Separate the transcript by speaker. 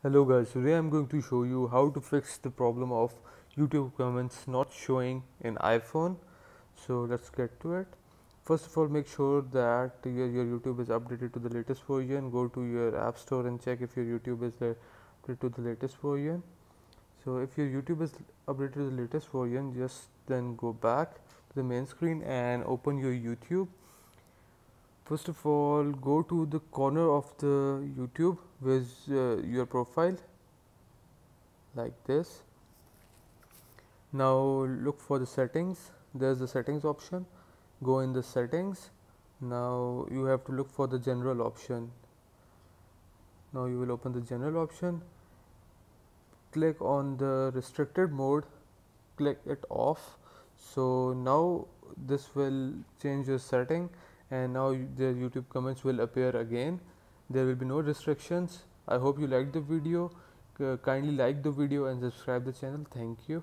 Speaker 1: Hello guys, today I'm going to show you how to fix the problem of YouTube comments not showing in iPhone. So let's get to it. First of all, make sure that your YouTube is updated to the latest version. Go to your app store and check if your YouTube is updated to the latest version. So if your YouTube is updated to the latest version, just then go back to the main screen and open your YouTube. First of all, go to the corner of the YouTube with your profile like this. Now look for the settings. There's the settings option. Go in the settings. Now you have to look for the general option. Now you will open the general option. Click on the restricted mode. Click it off. So now this will change your setting, and now the YouTube comments will appear again. There will be no restrictions. I hope you liked the video. Kindly like the video and subscribe the channel. Thank you.